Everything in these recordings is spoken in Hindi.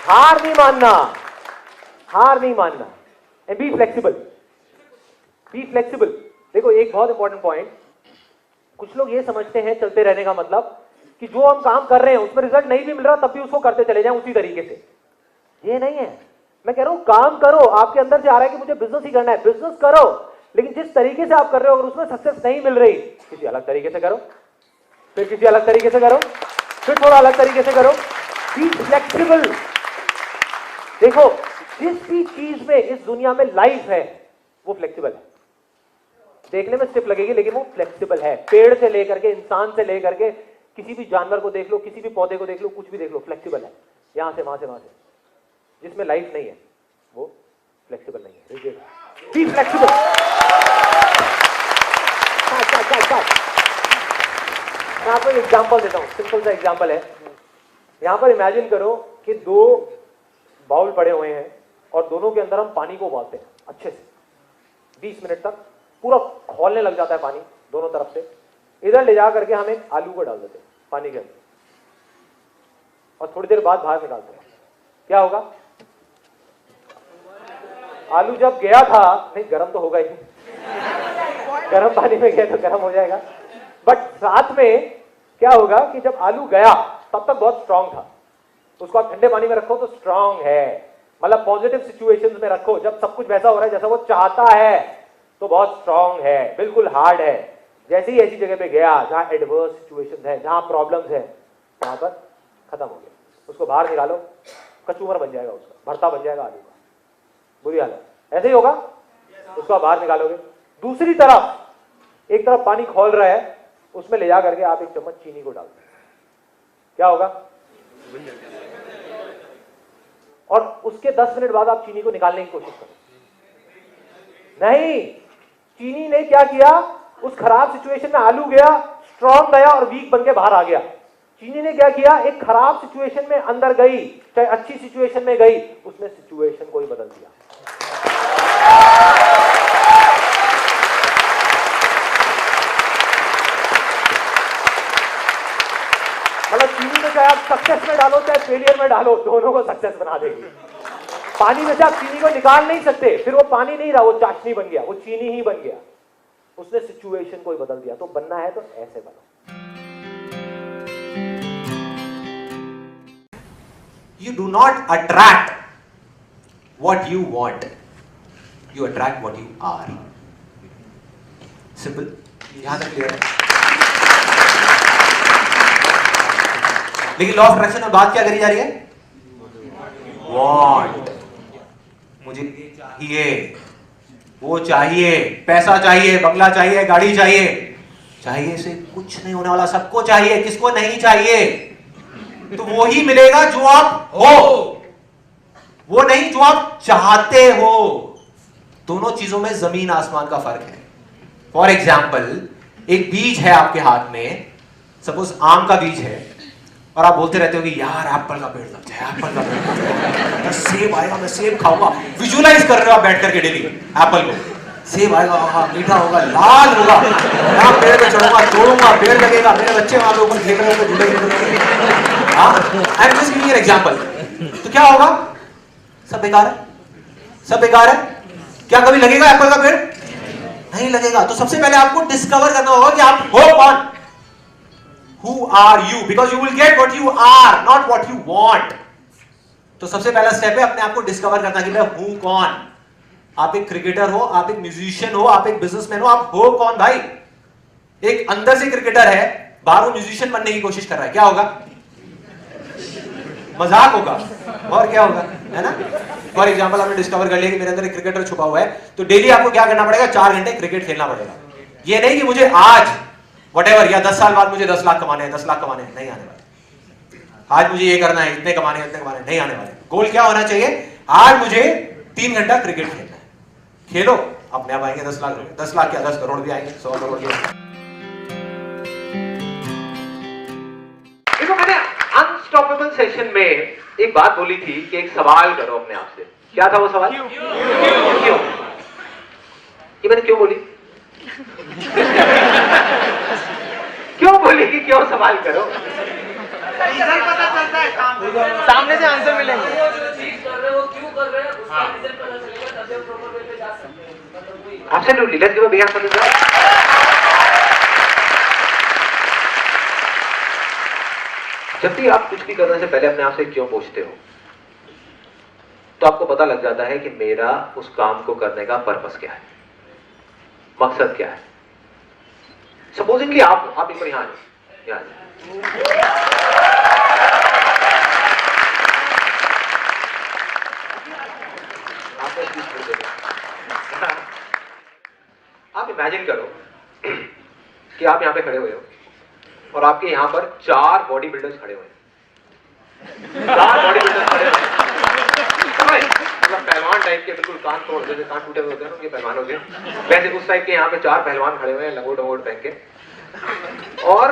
हार नहीं मानना, हार नहीं मानना, and be flexible, be flexible. देखो एक बहुत इंपॉर्टेंट पॉइंट, कुछ लोग ये समझते हैं चलते रहने का मतलब कि जो हम काम कर रहे हैं उसमें रिजल्ट नहीं भी मिल रहा तब भी उसको करते चले जाएं उसी तरीके से। ये नहीं है, मैं कह रहा हूं काम करो, आपके अंदर से आ रहा है कि मुझे बिजनेस ही करना है, बिजनेस करो, लेकिन जिस तरीके से आप कर रहे हो अगर उसमें सक्सेस नहीं मिल रही, किसी अलग तरीके से करो, फिर किसी अलग तरीके से करो, फिर थोड़ा अलग तरीके से करो। Be flexible. देखो जिस भी चीज में इस दुनिया में लाइफ है वो फ्लेक्सिबल है, देखने में स्टिफ लगेगी लेकिन वो फ्लेक्सिबल है। पेड़ से लेकर के, इंसान से लेकर के, किसी भी जानवर को देख लो, किसी भी पौधे को देख लो, कुछ भी देख लो, फ्लेक्सिबल है, यहां से वहां से वहां से। जिसमें लाइफ नहीं है वो फ्लेक्सिबल नहीं है, रिजिड। Be flexible. मैं आपको एक एग्जांपल देता हूं, सिंपल सा एग्जांपल है। यहां पर इमेजिन करो कि दो बाउल पड़े हुए हैं और दोनों के अंदर हम पानी को उबालते हैं अच्छे से 20 मिनट तक, पूरा खौलने लग जाता है पानी दोनों तरफ से। इधर ले जा करके हम एक आलू को डाल देते हैं पानी के अंदर और थोड़ी देर बाद बाहर निकालते हैं, क्या होगा? आलू जब गया था, नहीं गर्म तो होगा ही, गर्म पानी में गया तो गर्म हो जाएगा, बट साथ में क्या होगा कि जब आलू गया तब तक बहुत स्ट्रांग था, उसको आप ठंडे पानी में रखो तो स्ट्रांग है। मतलब पॉजिटिव सिचुएशंस में रखो, जब सब कुछ वैसा हो रहा है जैसा वो चाहता है तो बहुत स्ट्रांग है, बिल्कुल हार्ड है। जैसे ही ऐसी जगह पे गया जहां एडवर्स सिचुएशंस है, जहां प्रॉब्लम्स है, वहां पर खत्म हो गया। उसको बाहर निकालो, कचूमर बन जाएगा, उसका भरता बन जाएगा आलू का, बुरी हालत। ऐसे ही होगा, उसको बाहर निकालोगे। दूसरी तरफ एक तरफ पानी खौल रहा है, उसमें ले जा करके आप एक चम्मच चीनी को डाल दो, क्या होगा? और उसके 10 मिनट बाद आप चीनी को निकालने की कोशिश करो। नहीं, चीनी ने क्या किया, उस खराब सिचुएशन में आलू गया, स्ट्रांग गया और वीक बन के बाहर आ गया। चीनी ने क्या किया, एक खराब सिचुएशन में अंदर गई, चाहे अच्छी सिचुएशन में गई, उसने सिचुएशन को ही बदल दिया। मतलब चीनी में चाहे आप सक्सेस में डालो चाहे फेलियर में डालो, दोनों को सक्सेस बना देगी। पानी में से आप चीनी को निकाल नहीं सकते, फिर वो पानी नहीं रहा, वो चाशनी बन गया, वो चीनी ही बन गया। उसने सिचुएशन को ही बदल दिया। तो बनना है तो ऐसे बनो। You do not attract what you want. You attract what you are. Simple. यहां तक क्लियर है? लेकिन लॉ ऑफ अट्रैक्शन में बात क्या करी जा रही है? Want. मुझे चाहिए, वो चाहिए, पैसा चाहिए, बंगला चाहिए, गाड़ी चाहिए। चाहिए से कुछ नहीं होने वाला, सबको चाहिए, किसको नहीं चाहिए? तो वो ही मिलेगा जो आप हो, वो नहीं जो आप चाहते हो। दोनों चीजों में जमीन आसमान का फर्क है। फॉर एग्जाम्पल, एक बीज है आपके हाथ में, सपोज आम का बीज है, और आप बोलते रहते हो कि यार एप्पल का पेड़ लग जाए, एप्पल का पेड़ लग जाए, सेब आएगा, मैं सेब खाऊंगा। विजुअलाइज कर रहे हो आप बैठ करके डेली एप्पल को, सेब आएगा, मीठा होगा, लाल होगा, मैं पेड़ पे चढ़ूंगा, तोड़ूंगा, पेड़ लगेगा, मेरे बच्चे वहां पे ऊपर खेल रहे होंगे, झूले खेल रहे होंगे। I am just giving an example. तो क्या होगा? सब बेकार है, सब बेकार है। क्या कभी लगेगा एप्पल का पेड़? नहीं लगेगा। तो सबसे पहले आपको डिस्कवर करना होगा कि आप हो कौन। Who are you? Because you will get what you are, not what you want. तो सबसे पहला स्टेप है अपने आप को डिस्कवर करना कि मैं हूं कौन। आप एक क्रिकेटर हो, आप एक म्यूजिशियन हो, आप एक बिजनेसमैन हो, आप हो कौन भाई? एक अंदर से क्रिकेटर है, बाहर वो म्यूजिशियन बनने की कोशिश कर रहा है, क्या होगा? मजाक होगा और क्या होगा, है ना? फॉर एग्जाम्पल आपने डिस्कवर कर लिया कि मेरे अंदर एक क्रिकेटर छुपा हुआ है, तो डेली आपको क्या करना पड़ेगा? 4 घंटे क्रिकेट खेलना पड़ेगा। ये नहीं कि मुझे आज व्हाटएवर या 10 साल बाद मुझे 10 लाख कमाने हैं, 10 लाख कमाने हैं, नहीं आने वाले। आज मुझे ये करना है, इतने कमाने हैं, इतने कमाने हैं, नहीं आने वाले। गोल क्या होना चाहिए? आज मुझे 3 घंटा क्रिकेट खेलना है। खेलो, अपने आप आएंगे 10 लाख रुपए, 10 लाख क्या 10 करोड़ भी आएंगे, 100 करोड़ भी आएंगे। देखो मैंने अनस्टॉपेबल सेशन में एक बात बोली थी कि एक सवाल करो अपने आप से। क्या था वो सवाल? क्यों? ये मैंने क्यों बोली? क्यों बोली कि क्यों सवाल करो? रीजन पता चलता है काम सामने से आंसर मिलेंगे। वो जो चीज कर रहे हो वो क्यों कर रहे हैं उसका रीजन पता चलेगा, तब आप प्रॉपर वे पे जा सकते हैं। मतलब वही Absolutely. Let's give a big hand for this guy. जब भी आप कुछ भी करने से पहले अपने आप से क्यों पूछते हो, तो आपको पता लग जाता है कि मेरा उस काम को करने का पर्पस क्या है, मकसद क्या है। सपोजिंगली आप एक बार यहां आ जाओ। आप इमेजिन करो कि आप यहां पे खड़े हुए हो और आपके यहां पर 4 बॉडी बिल्डर्स खड़े हुए हैं। 4 बॉडी बिल्डर्स खड़े हुए हैं, मतलब पहलवान टाइप के, बिल्कुल कान तोड़ जैसे कान टूटे हुए होते हैं ना, उनके पहलवान हो गए वैसे उस टाइप के यहाँ पे 4 पहलवान खड़े हुए हैं लंगोट वंगोट पहन के, और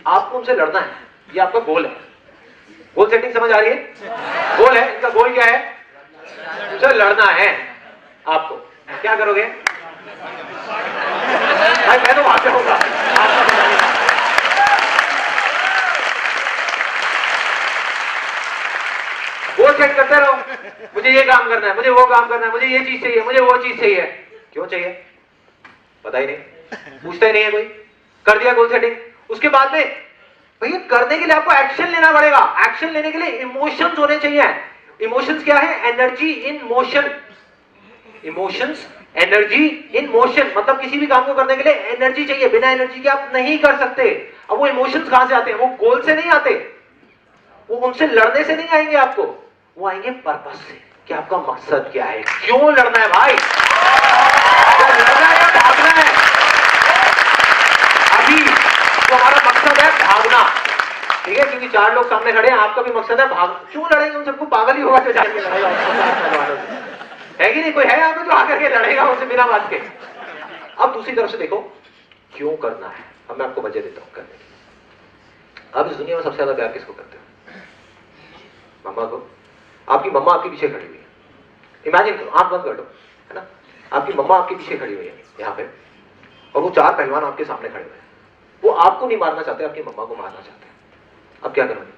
आपको उनसे लड़ना है। ये आपका गोल है। गोल सेटिंग समझ आ रही है? गोल है, इनका गोल क्या है? उनसे लड़ना है आपको। क्या करोगे भाई? मैं तो वहां पे होगा। गोल सेट करते रहो, मुझे ये काम करना है, मुझे वो काम करना है, मुझे ये चीज चाहिए, मुझे वो चीज चाहिए। क्यों चाहिए पता ही नहीं, पूछता ही नहीं है कोई। कर दिया गोल सेटिंग, उसके बाद में भैया करने के लिए आपको एक्शन लेना पड़ेगा। एक्शन लेने के लिए इमोशंस होने चाहिए। इमोशंस क्या है? Energy in motion. Emotions energy in motion, मतलब किसी भी काम को करने के लिए एनर्जी चाहिए। बिना एनर्जी के आप नहीं कर सकते। अब वो इमोशंस कहां से आते हैं? वो गोल से नहीं आते, वो उनसे लड़ने से नहीं आएंगे आपको, वो आएंगे पर्पस से कि आपका मकसद क्या है, क्यों लड़ना है भाई, क्या लड़ना है या भागना है। अभी तो हमारा मकसद है भागना, ठीक है, क्योंकि 4 लोग सामने खड़े हैं, आपका भी मकसद है भाग। क्यों लड़ेंगे? उन सबको पागल ही होगा जो जाके लड़ेगा, है कि नहीं? कोई है यहाँ पे जो आकर के लड़ेगा उनसे बिना बात के। अब दूसरी तरफ से देखो क्यों करना है। अब मैं आपको वजह देता हूं करने की। अब इस दुनिया में सबसे ज्यादा प्यार किसको करते हो? मम्मा को। आपकी मम्मा आपके पीछे खड़ी हुई है। इमेजिन करो, आंख बंद कर दो, है ना, आपकी मम्मा आपके पीछे खड़ी हुई है यहाँ पे, और वो 4 पहलवान आपके सामने खड़े हुए हैं। वो आपको नहीं मारना चाहते, आपकी मम्मा को मारना चाहते हैं। अब क्या करोगे?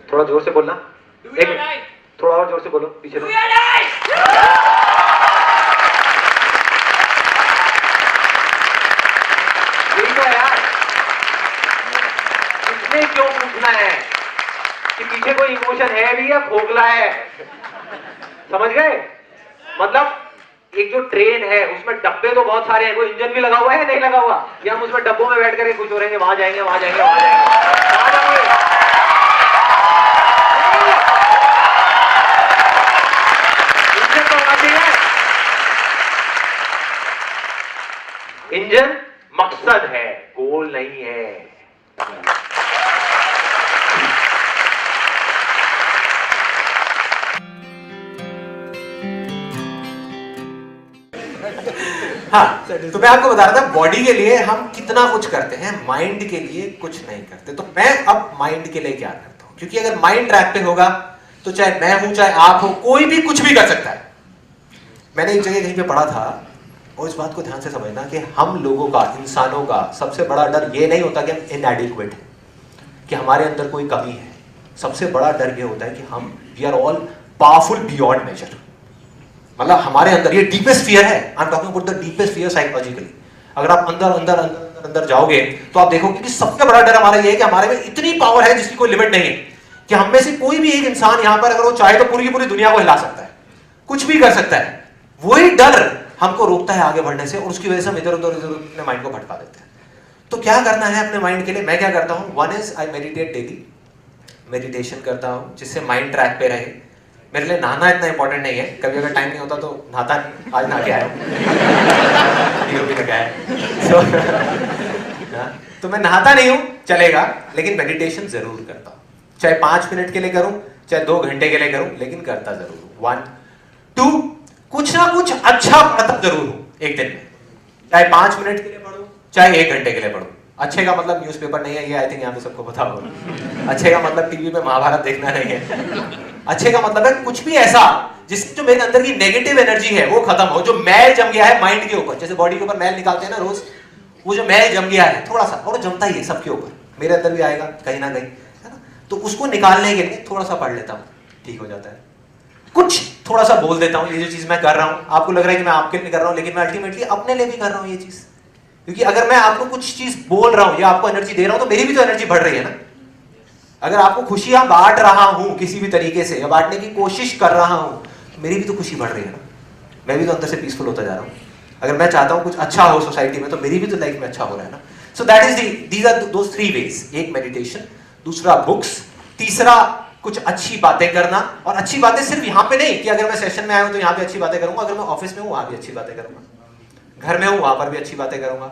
थोड़ा जोर से बोलना, एक मिनट, थोड़ा और जोर से बोलो पीछे से। यही तो है यार, इसमें क्यों पूछना है कि पीछे कोई इमोशन है भी या खोखला है? समझ गए? मतलब एक जो ट्रेन है उसमें डब्बे तो बहुत सारे हैं, कोई इंजन भी लगा हुआ है नहीं लगा हुआ, या हम उसमें डब्बों में बैठ करके खुश हो रहेंगे, वहां जाएंगे वहां जाएंगे वहां जाएंगे, कहां जाओगे? इंजन तो होना चाहिए। इंजन मकसद है, गोल नहीं है। हाँ, तो मैं आपको बता रहा था बॉडी के लिए हम कितना कुछ करते हैं, माइंड के लिए कुछ नहीं करते। तो मैं अब माइंड के लिए क्या करता हूं, क्योंकि अगर माइंड ट्रैक पे होगा तो चाहे मैं हूं चाहे आप हो, कोई भी कुछ भी कर सकता है। मैंने एक जगह कहीं पे पढ़ा था, और इस बात को ध्यान से समझना कि हम लोगों का, इंसानों का सबसे बड़ा डर ये नहीं होता कि हम इनएडिक्वेट हैं, कि हमारे अंदर कोई कमी है। सबसे बड़ा डर ये होता है कि हम we are all powerful beyond measure. मतलब हमारे अंदर ये डीपेस्ट फियर है। I am talking about the deepest fear psychologically. अगर आप अंदर अंदर अंदर अंदर जाओगे तो आप देखोगे कि सबसे बड़ा डर हमारा ये है कि हमारे में इतनी पावर है जिसकी कोई लिमिट नहीं है, कि हम में से कोई भी एक इंसान यहां पर अगर वो चाहे तो पूरी की पूरी दुनिया को हिला सकता है, कुछ भी कर सकता है। वही डर हमको रोकता है आगे बढ़ने से, और उसकी वजह से हम इधर उधर अपने माइंड को भटका देते हैं। तो क्या करना है अपने माइंड के लिए? मैं क्या करता हूं, one is I meditate daily. Meditation करता हूं जिससे माइंड ट्रैक पे रहे। मेरे लिए नहाना इतना इंपॉर्टेंट नहीं है, कभी अगर टाइम नहीं होता तो नहाता नहीं। आज नहा के आया तो मैं नहाता नहीं हूं, चलेगा, लेकिन मेडिटेशन जरूर करता हूं। चाहे 5 मिनट के लिए करूं, चाहे 2 घंटे के लिए करूं, लेकिन करता जरूर हूं। 1 2 कुछ ना कुछ अच्छा पढ़ता जरूर हूं एक दिन में, चाहे 5 मिनट के लिए पढ़ूं, चाहे 1 घंटे के लिए पढ़ूं। अच्छे का मतलब न्यूज़पेपर नहीं है, ये आई थिंक यहाँ पे सबको पता होगा। अच्छे का मतलब टीवी पे महाभारत देखना नहीं है। अच्छे का मतलब है कुछ भी ऐसा जिससे जो मेरे अंदर की नेगेटिव एनर्जी है वो खत्म हो, जो मैल जम गया है माइंड के ऊपर। जैसे बॉडी के ऊपर मैल निकालते हैं ना रोज, वो जो मैल जम गया है थोड़ा सा, और जमता ही है सबके ऊपर, मेरे अंदर भी आएगा कहीं ना कहीं, है ना। तो उसको निकालने के लिए थोड़ा सा पढ़ लेता हूँ, ठीक हो जाता है। कुछ थोड़ा सा बोल देता हूँ, ये जो चीज मैं कर रहा हूँ आपको लग रहा है कि मैं आपके लिए कर रहा हूँ, लेकिन मैं अल्टीमेटली अपने लिए भी कर रहा हूँ ये चीज। क्योंकि अगर मैं आपको कुछ चीज बोल रहा हूँ या आपको एनर्जी दे रहा हूँ तो मेरी भी तो एनर्जी बढ़ रही है ना। अगर आपको खुशियां बांट रहा हूं किसी भी तरीके से या बांटने की कोशिश कर रहा हूं तो मेरी भी तो खुशी बढ़ रही है ना, मैं भी तो अंदर से पीसफुल होता जा रहा हूं। अगर मैं चाहता हूं कुछ अच्छा हो सोसाइटी में तो मेरी भी तो लाइफ में अच्छा हो रहा है ना। So that is these are those 3 ways, एक मेडिटेशन, दूसरा बुक्स, तीसरा कुछ अच्छी बातें करना। और अच्छी बातें सिर्फ यहां पे नहीं कि अगर मैं सेशन में आया हूं तो यहां पे अच्छी बातें करूंगा, अगर मैं ऑफिस में हूं वहां भी अच्छी बातें करूंगा, घर में हूं वहां पर भी अच्छी बातें करूंगा।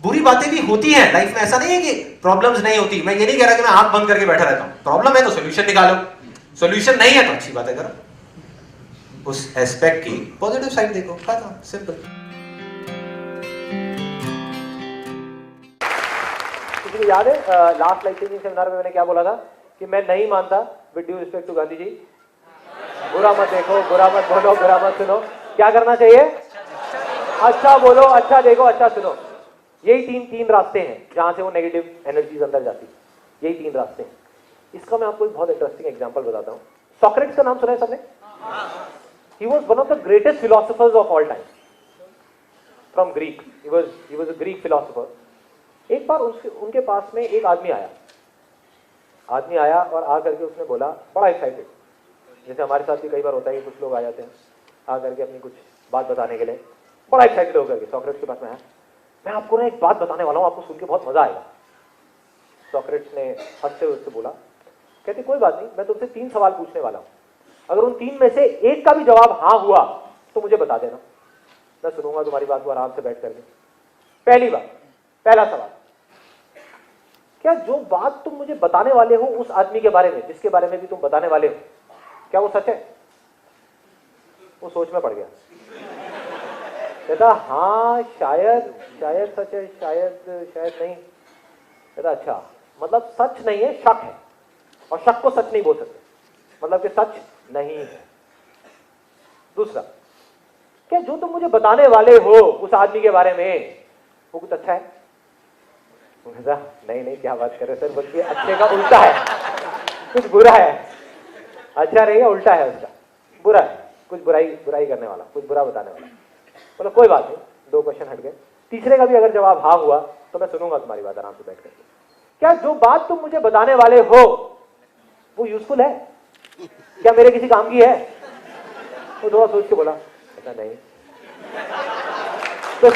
बुरी बातें भी होती हैं लाइफ में, ऐसा नहीं है कि प्रॉब्लम्स नहीं होती। मैं ये नहीं कह रहा कि मैं आंख बंद करके बैठा रहता हूं, प्रॉब्लम है तो सोल्यूशन निकालो, सोल्यूशन नहीं है तो अच्छी बातें करो, उस एस्पेक्ट की पॉजिटिव साइड देखो, खत्म, सिंपल। किसी को याद है लास्ट लाइफ चेंजिंग सेमिनार में मैंने क्या बोला था कि मैं नहीं मानता, with due respect to Gandhi ji, बुरा मत देखो, बुरा मत बोलो, बुरा मत सुनो, क्या करना चाहिए? अच्छा बोलो, अच्छा देखो, अच्छा सुनो। यही तीन रास्ते हैं जहां से वो नेगेटिव एनर्जीज अंदर जाती है, यही 3 रास्ते हैं। इसका मैं आपको एक बहुत इंटरेस्टिंग एग्जांपल बताता हूं। सॉक्रेटिस का नाम सुना है सबने? He was one of the greatest philosophers of all time, from Greek, he was a Greek philosopher. एक बार उनके पास में एक आदमी आया और आ करके उसने बोला, बड़ा एक्साइटेड, जैसे हमारे साथ भी कई बार होता है कि कुछ लोग आ जाते हैं आ करके अपनी कुछ बात बताने के लिए, बड़ा एक्साइटेड होकर के सॉक्रेटिस के पास में आया, मैं आपको ना एक बात बताने वाला हूं, आपको सुन के बहुत मजा आएगा। सॉक्रेटिस ने हंसते हुए उससे बोला, कहते कोई बात नहीं, मैं तुमसे 3 सवाल पूछने वाला हूं, अगर उन 3 में से एक का भी जवाब हाँ हुआ तो मुझे बता देना, मैं सुनूंगा तुम्हारी बात को आराम से बैठ करके। पहला सवाल, क्या जो बात तुम मुझे बताने वाले हो उस आदमी के बारे में, जिसके बारे में भी तुम बताने वाले हो, क्या वो सच है? वो सोच में पड़ गया, कहता हाँ शायद सच है, शायद नहीं। कहता अच्छा, मतलब सच नहीं है, शक है, और शक को सच नहीं बोल सकते, मतलब कि सच नहीं है। दूसरा, क्या जो तुम मुझे बताने वाले हो उस आदमी के बारे में वो कुछ अच्छा है? नहीं, क्या बात कर रहे सर, बल्कि अच्छे का उल्टा है, कुछ बुरा है, अच्छा रहेगा, उल्टा है उसका, बुरा है, कुछ बुराई करने वाला, कुछ बुरा बताने वाला। बोला कोई बात नहीं, 2 क्वेश्चन हट गए। तीसरे का भी अगर जवाब हाँ हुआ तो मैं सुनूंगा तुम्हारी बात आराम से बैठ करके। क्या जो बात तुम मुझे बताने वाले हो वो यूजफुल है, क्या मेरे किसी काम की है? वो थोड़ा सोच के बोला, ऐसा नहीं। तो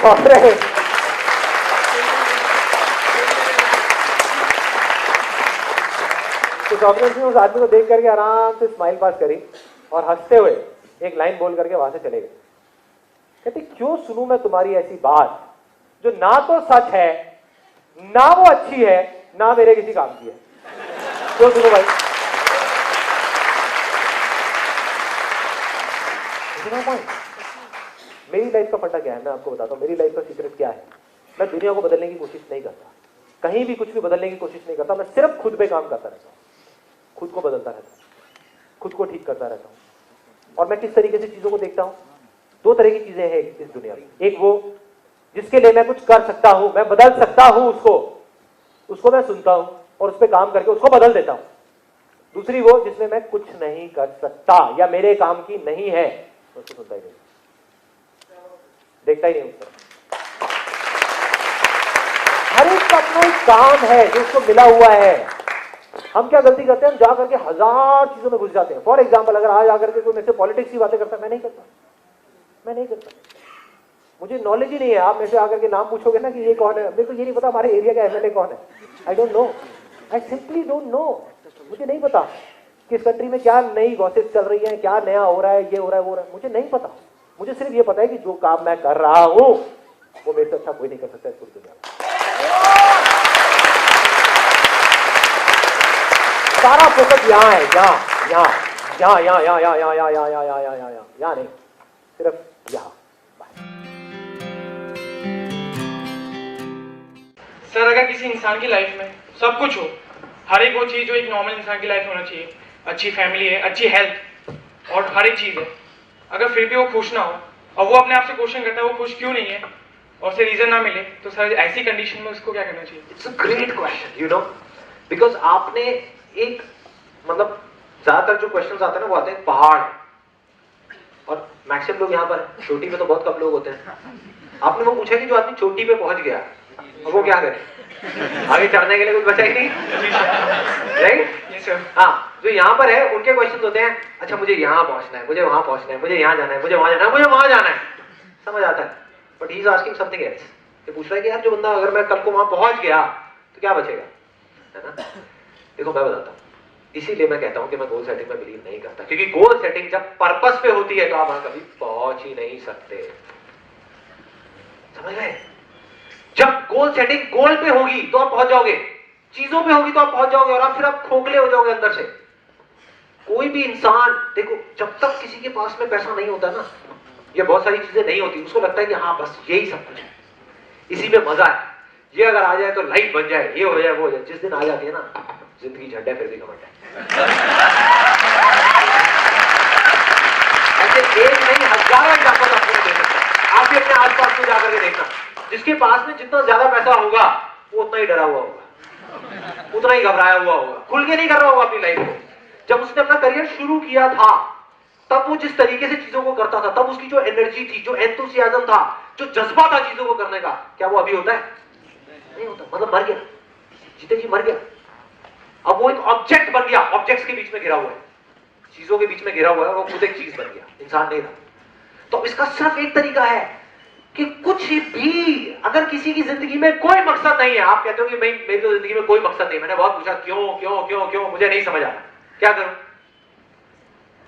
सॉक्रेटिस ने उस आदमी को देख करके आराम से स्माइल पास करी और हंसते हुए एक लाइन बोल करके वहां से चले गए। कहते क्यों सुनूं मैं तुम्हारी ऐसी बात जो ना तो सच है, ना वो अच्छी है, ना मेरे किसी काम की है, क्यों सुनूं भाई? मेरी लाइफ का फंडा क्या है मैं आपको बताता हूं। मेरी लाइफ का सीक्रेट क्या है? मैं दुनिया को बदलने की कोशिश नहीं करता, कहीं भी कुछ भी बदलने की कोशिश नहीं करता, मैं सिर्फ खुद पे काम करता रहता हूं, खुद को बदलता रहता हूं, खुद को ठीक करता रहता हूं। और मैं किस तरीके से चीजों को देखता हूं, 2 तरह की चीजें हैं इस दुनिया में। एक वो जिसके लिए मैं कुछ कर सकता हूं, मैं बदल सकता हूं, उसको मैं सुनता हूं और उस पर काम करके उसको बदल देता हूं। दूसरी वो जिसमें मैं कुछ नहीं कर सकता या मेरे काम की नहीं है, उसको सुनता ही नहीं, देखता ही नहीं उसको। हर एक का अपना एक काम है जो उसको मिला हुआ है। हम क्या गलती करते हैं, हम जा करके 1000 चीजों में घुस जाते हैं। फॉर एग्जाम्पल, अगर आज आकर के कोई मेरे से पॉलिटिक्स की बातें करता है, मैं नहीं करता, मुझे नॉलेज ही नहीं है। आप मेरे से आकर के नाम पूछोगे ना कि ये कौन है, मेरे को ये नहीं पता हमारे एरिया का एमएलए कौन है, I don't know, I simply don't know. मुझे नहीं पता कि इस कंट्री में क्या नई गॉसिप चल रही है, क्या नया हो रहा है, ये हो रहा है, वो हो रहा है, मुझे नहीं पता। मुझे सिर्फ ये पता है कि जो काम मैं कर रहा हूं वो मेरे से अच्छा कोई नहीं कर सकता इस पूरी दुनिया में। सारा फोकस यहाँ है, यहाँ नहीं, सिर्फ यहाँ। सर अगर किसी इंसान की लाइफ में सब कुछ हो, हर एक वो चीज़ जो एक नॉर्मल इंसान की लाइफ में होना चाहिए, अच्छी फैमिली है, अच्छी हेल्थ और हर एक चीज़ है, अगर फिर भी वो खुश ना हो और वो अपने आप से क्वेश्चन करता है वो खुश क्यों नहीं है, और उसे रीजन ना मिले तो सर ऐसी कंडीशन में उसको क्या करना चाहिए? It's a great question, you know, because आपने एक मतलब ज्यादातर जो क्वेश्चंस आते हैं ना वो आते हैं पहाड़, और मैक्सिमम लोग यहाँ पर चोटी पे तो बहुत कम लोग होते हैं। आपने वो पूछा कि जो आदमी चोटी पे पहुंच गया अब वो क्या करे? आगे चढ़ने के लिए कुछ बचा ही नहीं, राइट? हाँ, जो यहाँ पर है उनके क्वेश्चन होते हैं, अच्छा मुझे यहाँ पहुंचना है, मुझे वहां पहुंचना है, मुझे यहाँ जाना है, मुझे वहां जाना है, मुझे वहां जाना है, समझ आता है। But he is asking something else. ये पूछ रहा है कि यार जो बंदा अगर मैं कल को वहां पहुंच गया तो क्या बचेगा, है ना? देखो मैं बताता हूँ, इसीलिए मैं कहता हूँ कि मैं गोल सेटिंग में बिलीव नहीं करता, क्योंकि गोल सेटिंग जब पर्पस पे होती है तो आप वहां कभी पहुंच ही नहीं सकते, समझ रहे? जब गोल सेटिंग गोल पे होगी तो आप पहुंच जाओगे, चीजों पे होगी तो आप पहुंच जाओगे, और आप फिर आप खोखले हो जाओगे अंदर से। कोई भी इंसान देखो, जब तक किसी के पास में पैसा नहीं होता ना, या बहुत सारी चीजें नहीं होती, उसको लगता है कि हाँ बस यही सब कुछ है, इसी में मजा है, ये अगर आ जाए तो लाइफ बन जाए, ये हो जाए वो हो जाए। जिस दिन आ जाती है ना, जिंदगी झंडा फिर भी घमंड है। ऐसे एक नहीं हजारों एग्जांपल आपको दे सकता है। आप भी अपने आसपास में जाकर के देखना, जिसके पास में जितना ज्यादा पैसा होगा वो उतना ही डरा हुआ होगा, उतना ही घबराया हुआ होगा, खुल के नहीं कर रहा होगा अपनी लाइफ को। जब उसने अपना करियर शुरू किया था तब वो जिस तरीके से चीजों को करता था, तब उसकी जो एनर्जी थी, जो एंथुसियाज्म था, जो जज्बा था चीजों को करने का, क्या वो अभी होता है? नहीं होता, मतलब मर गया, जीते जी मर गया। अब वो एक ऑब्जेक्ट बन गया, ऑब्जेक्ट्स के बीच में घिरा हुआ है, चीजों के बीच में घिरा हुआ है, और वो खुद एक चीज बन गया, इंसान नहीं रहा। तो इसका सिर्फ एक तरीका है कि कुछ भी, अगर किसी की जिंदगी में कोई मकसद नहीं है, आप कहते हो कि मेरी तो जिंदगी में कोई मकसद नहीं, मैंने बहुत पूछा क्यों क्यों क्यों क्यों, मुझे नहीं समझ आ रहा, क्या करूं?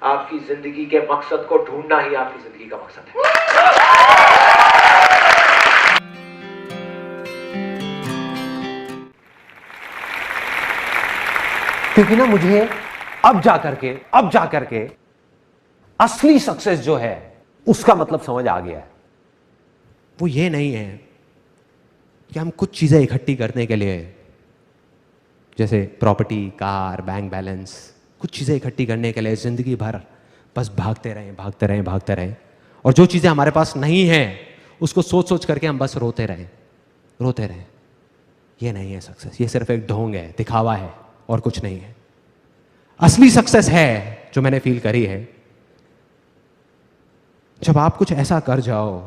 आपकी जिंदगी के मकसद को ढूंढना ही आपकी जिंदगी का मकसद है। क्योंकि ना मुझे अब जाकर के असली सक्सेस जो है उसका मतलब समझ आ गया है। वो ये नहीं है कि हम कुछ चीजें इकट्ठी करने के लिए, जैसे प्रॉपर्टी, कार, बैंक बैलेंस, कुछ चीजें इकट्ठी करने के लिए जिंदगी भर बस भागते रहें, और जो चीजें हमारे पास नहीं हैं उसको सोच सोच करके हम बस रोते रहें। ये नहीं है सक्सेस, ये सिर्फ एक ढोंग है, दिखावा है और कुछ नहीं है। असली सक्सेस है जो मैंने फील करी है, जब आप कुछ ऐसा कर जाओ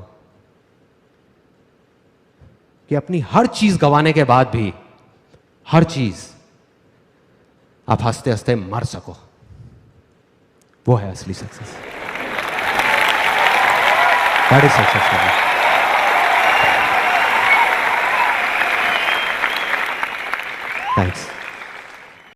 कि अपनी हर चीज गंवाने के बाद भी, हर चीज, आप हंसते हंसते मर सको, वो है असली success. That is success for me. Thanks.